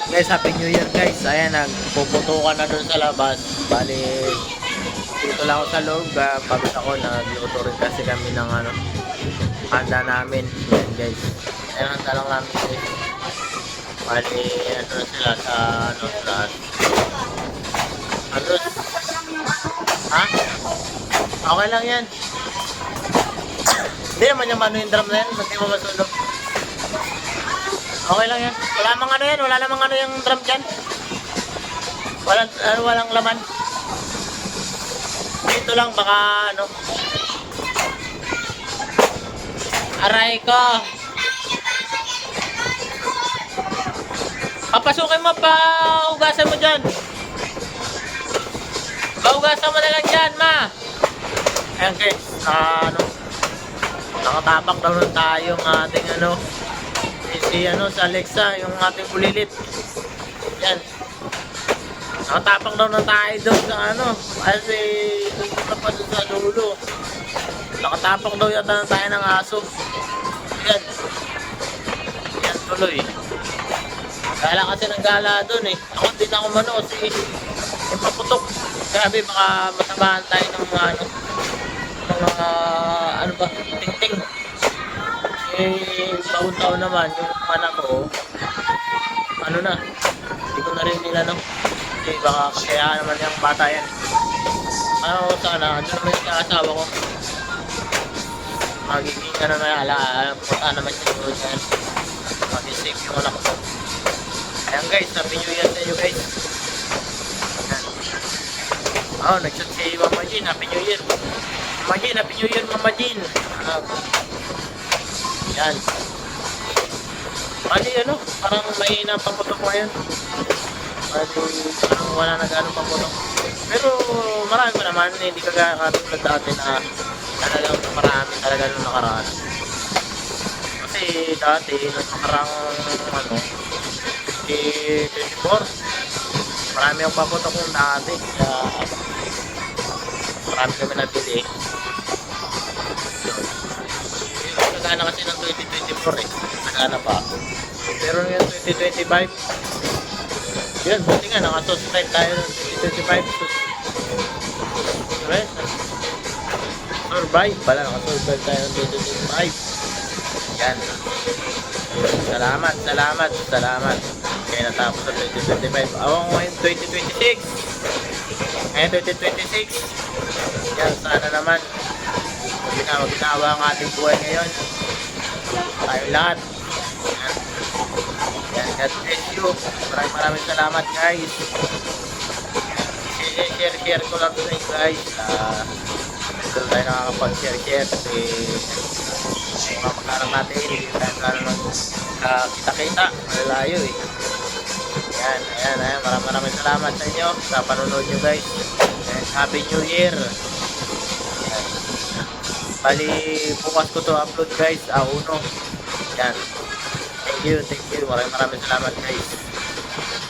Guys, Happy New Year guys. Ayan, nagpuputukan na dun sa labas. Bali, dito lang ako sa loob. Pagod ako, nagluto rin kasi kami ng handa namin. Ayan guys. Ayan, handa lang namin guys. Bali, ano na sila sa Andros. Ha? Okay lang yan. Hindi naman yung yung drum na yan. Hindi mo masulog. Okay lang yan. Wala namang yan. Wala namang yung drum dyan. Walang laman. Dito lang baka aray ko. Papasukin mo pa. Hugasan mo dyan. Paugasan mo na lang dyan, ma. Ayan guys. Nakatapak daw nun tayo ng ating si sa Alexa, yung ating bulilit. Yan. Nakatapak daw na tayo doon sa kasi pupunta pa doon sa dulo. Nakatapak daw yata na tayo ng aso. Yan. Yan tuloy. Gala kasi ng gala doon eh. Ako din ako kasi paputok. Grabe, baka masamahan tayo ng mga ting-ting. Taon-taon naman yung anak ko, hindi ko na rin nila kasi baka kaya naman yung bata yan. Sana, ano naman yung asawa ko, magiging puta naman siya doon yan, mag-safe yung anak ko. Ayan guys, Happy New Year sa inyo guys. Nag-chat si Mama Jean, Happy New Year. Mama Jean, Happy New Year Mama Jean. Yan. Bali parang may napaputok ngayon. Bali, parang wala na gano'ng paputok. Pero marami pa naman, hindi kagaya katulad dati na talagang marami talaga nung nakaraan. Kasi dati, nung nakarang 2024, marami ang paputok yung dati. Kaya marami kami nabili. Nagana kasi ng 2024 eh. Nagana pa ako. Pero ngayon 2025, yun, buti nga nakasubscribe tayo ng 2025. Survive pala, nakasubscribe tayo ng 2025. Yan. Salamat. Kaya natapos sa 2025. Awang ngayon 2026. Ngayon 2026. Yan, sana naman maginawa ang ating buhay ngayon. Tayo lahat. Yan, God bless you. Maraming salamat guys. Share ko lang sa inyo guys. Ito tayo nakakapag-share kasi mga pagkarang natin hindi tayo kita-kita. Malalayo eh. Ayan. Maraming salamat sa inyo sa panonood nyo guys. And Happy New Year. Bali, bukas ko to upload guys, 1. Yan. Thank you. Maraming salamat guys.